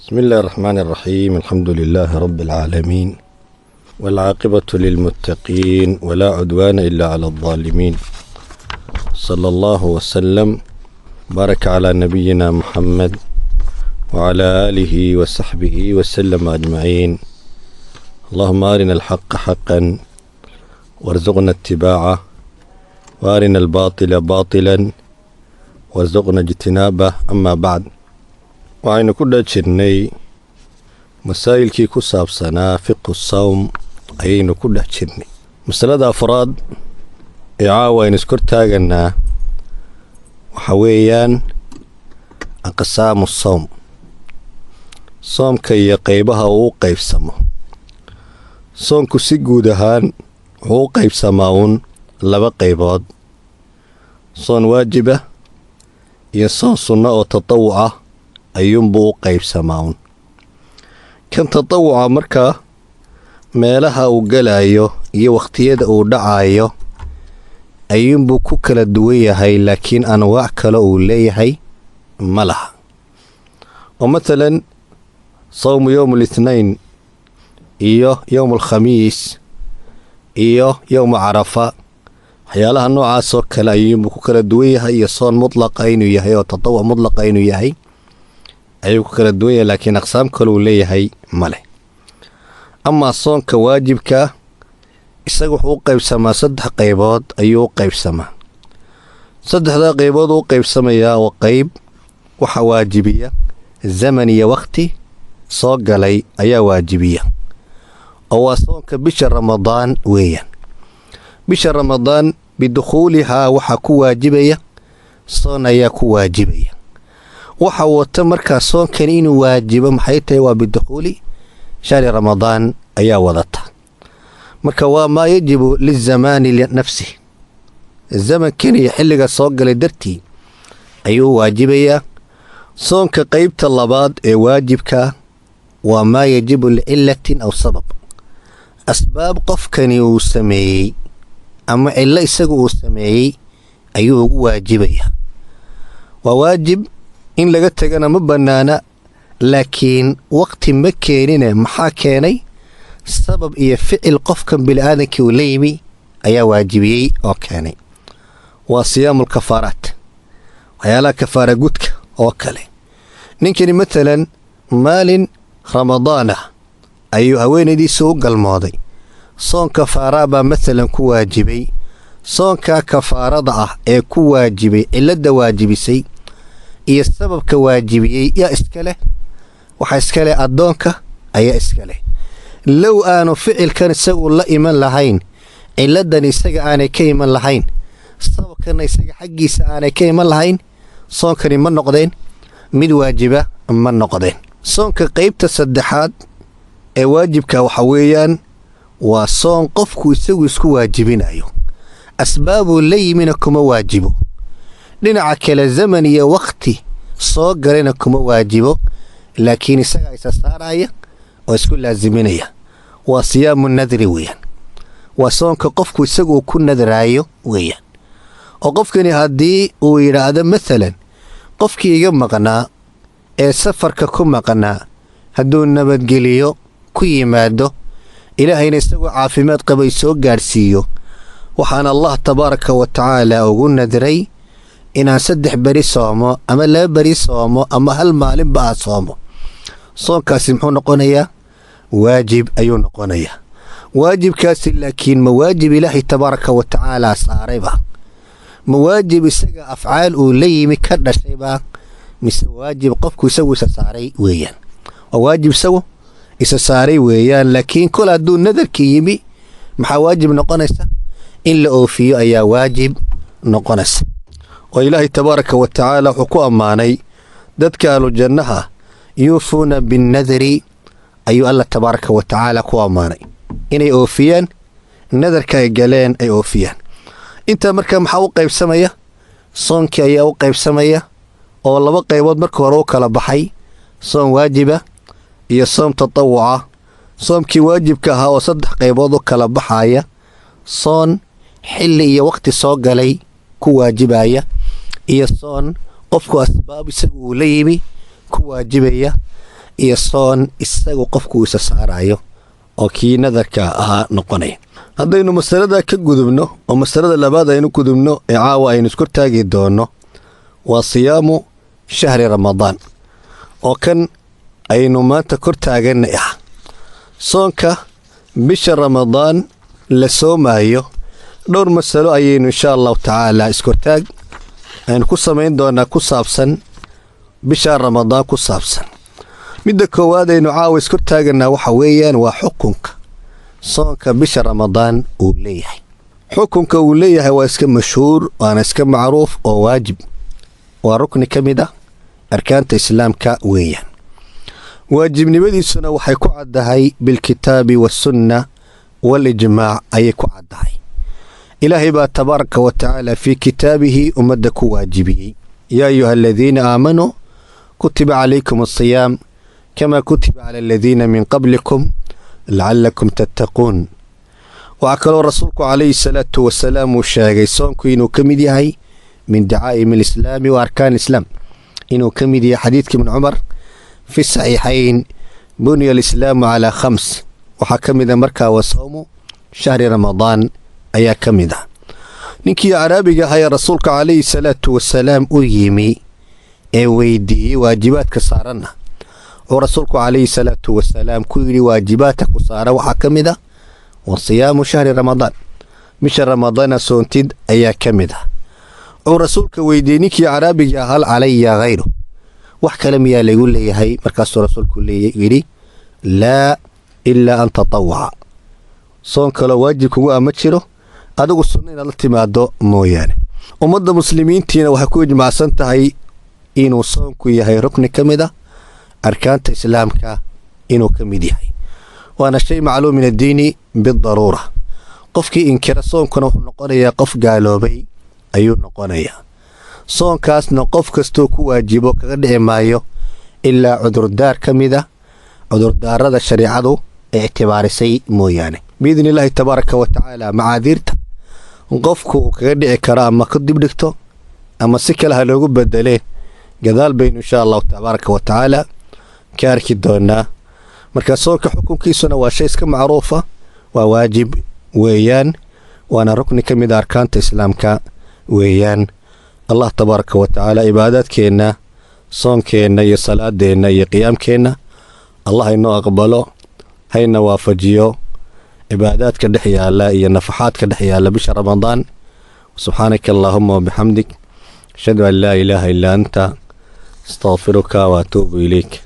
بسم الله الرحمن الرحيم. الحمد لله رب العالمين والعاقبة للمتقين ولا عدوان إلا على الظالمين. صلى الله وسلم بارك على نبينا محمد وعلى آله وصحبه وسلم أجمعين. اللهم أرنا الحق حقا وارزقنا اتباعه وأرنا الباطل باطلا وارزقنا اجتنابه. أما بعد، waxaynu ku dhajirnay masaa'ilkii ku saabsanaa fiqhu sawm ayaynu ku dhex jirnay. masalada afraad ee caawa aynu iskor taaganaa waxa weeyaan aqsaamu sawm, soomka iyo qaybaha uu u qaybsamo. soonku si guud ahaan wuxuu u qaybsamaa uun laba qaybood: soon waajiba iyo soon sunno oo tatawuca ayuunbuu u qaybsamaa un. kan tatawuca markaa meelaha uu galayo iyo wakhtiyada uu dhacayo ayuunbuu ku kala duwan yahay, laakiin anwaac kale uu leeyahay ma laha. oo matalan sawmu yowm alithnain iyo yowm alkhamiis iyo yowma carafa, waxyaalaha noocaasoo kale ayuunbuu ku kala duwan yahay, iyo soon mutlaqa inuu yahay oo tatawuc mutlaqa inuu yahay ayuu ku kala duwan yahay, laakiin aqsaam kale uu leeyahay ma leh. amaa soonka waajibka isaga wuxuu u qaybsamaa 3 qaybood ayuu u qaybsamaa. 3da qaybood uu qaybsamayaa oo qayb waxa waajibiya zaman iyo waqti soo galay ayaa waajibiya, oo waa soonka bisha ramadaan weeyaan. bisha ramadaan bidukhuulihaa waxaa ku waajibaya soon ayaa ku waajibaya. waxa wata markaa soonkan inuu waajibo maxay tahay? waa bidukhuuli shahri ramadaan ayaa wadata. marka waa maa yajibu lizamaani linafsi, zamankan iyo xilliga soo galay dartii ayuu waajibayaa. soonka qaybta labaad ee waajibka waa maa yajibu licillatin aw sabab, asbaab qofkani uu sameeyey ama cillo isagu uu sameeyey ayuu ugu waajibayaa. waa waajib in laga tagana ma bannaana, laakiin waqti ma keenine maxaa keenay? sabab iyo ficil qofkan bini'aadankii uu la yimi ayaa waajibiyey oo keenay. waa siyaamul kafaaraat, waxyaalaha kafaara gudka oo kale. ninkani matalan maalin ramadaana ayuu haweenaydiisa u galmooday, soon kafaaraa baa matalan ku waajibay. soonkaa kafaarada ah ee ku waajibay, cilladda waajibisay iyo sababka waajibiyey yaa iska leh? waxaa iska leh addoonka ayaa iska leh. low aanu ficilkan isagu la iman lahayn, cilladan isaga aanay ka iman lahayn, sababkana isaga xaggiisa aanay ka iman lahayn, soonkani ma noqdeen mid waajiba, ma noqdeen. soonka qaybta 3aad ee waajibka waxa weeyaan waa soon qofku isagu isku waajibinayo, asbaabuu la yimina kuma waajibo. dhinaca kale zaman iyo waqti soo galayna kuma waajibo, laakiin isaga isa saaraya oo isku laaziminaya. waa siyaamu nadri weeyaan, waa soonka qofku isagu ku nadraayo weeyaan. oo qofkani haddii uu yidhaahdo matalan qofkii iga maqnaa ee safarka ku maqnaa hadduu nabadgeliyo ku yimaado, ilaahayna isagoo caafimaad qabay soo gaadhsiiyo, waxaan allah tabaaraka wa tacaala ugu nadray inaan 3 beri soomo ama 2 beri soomo ama hal maalinba aan soomo. soonkaasi muxuu noqonayaa? waajib ayuu noqonayaa. waajibkaasi laakiin ma waajib ilaahay tabaaraka wa tacaala saarayba? ma waajib isaga afcaal uu la yimi ka dhashayba? mise waajib qofku isagu isa saaray weeyaan? waa waajib isagu isa saaray weeyaan, laakiin kol hadduu nadarka yimi maxaa waajib noqonaysa? in la oofiyo ayaa waajib noqonaysa. oo ilaahay tabaaraka wa tacaala wuxuu ku ammaanay dadka ahlu jannaha yuufuuna binnadri, ayuu alla tabaaraka wa tacaala ku ammaanay inay oofiyaan nadarka ay galeen, ay oofiyaan. intaa markaa maxaa u qaybsamaya? soonkii ayaa u qaybsamaya oo 2 qaybood marka hore u kala baxay: soon waajiba iyo soom tatawuca. soomkii waajibka ahaa oo 3 qaybood u kala baxaya: soon xilli iyo waqti soo galay ku waajibaya, iyo soon qofku asbaab isagu uu la yimi ku waajibaya. iyo soon isagu qofku isa saarayo oo kii nadarka ahaa noqonaya. haddaynu masalada ka gudubno oo masalada labaad aynu gudubno ee caawa aynu isku taagi doonno waa siyaamu shahri ramadaan oo kan aynu maanta kor taaganay ah. soonka bisha ramadaan la soomaayo dhowr masalo ayaynu insha allahu tacaala iskortaag aynu ku samayn doonaa ku saabsan bisha ramadaan ku saabsan. midda koowaad aynu caawa iskortaaganaa waxa weeyaan waa xukunka soonka bisha ramadaan uu leeyahay. xukunka uu leeyahay waa iska mashhuur waana iska macruuf oo waajib, waa rukni ka mid ah arkaanta islaamka weeyaan. waajibnimadiisuna waxay ku caddahay bilkitaabi wasunna walijmaac ayay ku caddahay. ilaahay baa tabaaraka wa tacaala fii kitaabihi ummadda ku waajibiyey yaa ayuha aladiina aamanuu kutiba calaykum asiyaam kamaa kutiba cala aladiina min qablikum lacallakum tattaquun. waxaa kaloo rasuulku calayhi salaatu wasalaam uu sheegay soonku inuu ka mid yahay min dacaa'im alislaami wa arkaan islaam, inuu ka mid yahay xadiidka ibn cumar fi saxiixayn buniya alislaamu calaa khams. waxaa ka mid a markaa wa sawmu shahri ramadaan ayaa ka mid ah. ninkii caraabiga ahaa ee rasuulka calayhi salaatu wasalaam u yimi ee weydiiyey waajibaadka saaranna oo rasuulku calayhi salaatu wasalaam ku yidhi waajibaadka ku saaran waxaa ka mid ah wa siyaamu shahri ramadaan, bisha ramadaana soontid ayaa ka mid ah. wuxuu rasuulka weydiiyey ninkii caraabiga ah hal calaya hayru, wax kale miyaa laygu leeyahay? markaasuu rasuulku yidhi laa ilaa an tatawaca, soon kaloo waajib kugu ah ma jiro, adigu sunno inaad la timaado mooyaane. ummadda muslimiintiina waxay ku ijmacsan tahay inuu soonku yahay rukni ka mid ah arkaanta islaamka inuu ka mid yahay, waana shay macluum min addiini bidaruura. qofkii inkira soonkuna wuxuu noqonayaa qof gaaloobay ayuu noqonayaa. soonkaasna qof kastoo ku waajibo kaga dhici maayo ilaa cudurdaar ka mid ah cudurdaarada shariicadu ee ictibaarisay mooyaane. biidni illaahi tabaaraka wa tacaala macaadiirta qofku uu kaga dhici karo ama ka dibdhigto ama si kale ha loogu bedelee gadaal baynu insha allahu tabaaraka wa tacaala ka arki doonaa. marka soonka xukunkiisuna waa shay iska macruufa, waa waajib weeyaan, waana rukni ka mid a arkaanta islaamka weeyaan. allah tabaaraka wa tacaala cibaadaadkeenna, soonkeenna iyo salaadeenna iyo qiyaamkeenna allah inoo aqbalo, hayna waafajiyo cibaadaadka dhex yaala iyo nafaxaadka dhex yaala bisha ramadaan. subxaanaka allaahuma wabixamdik ashhadu an laa ilaaha illaa anta astaqfiruka wa atuubu ilayk.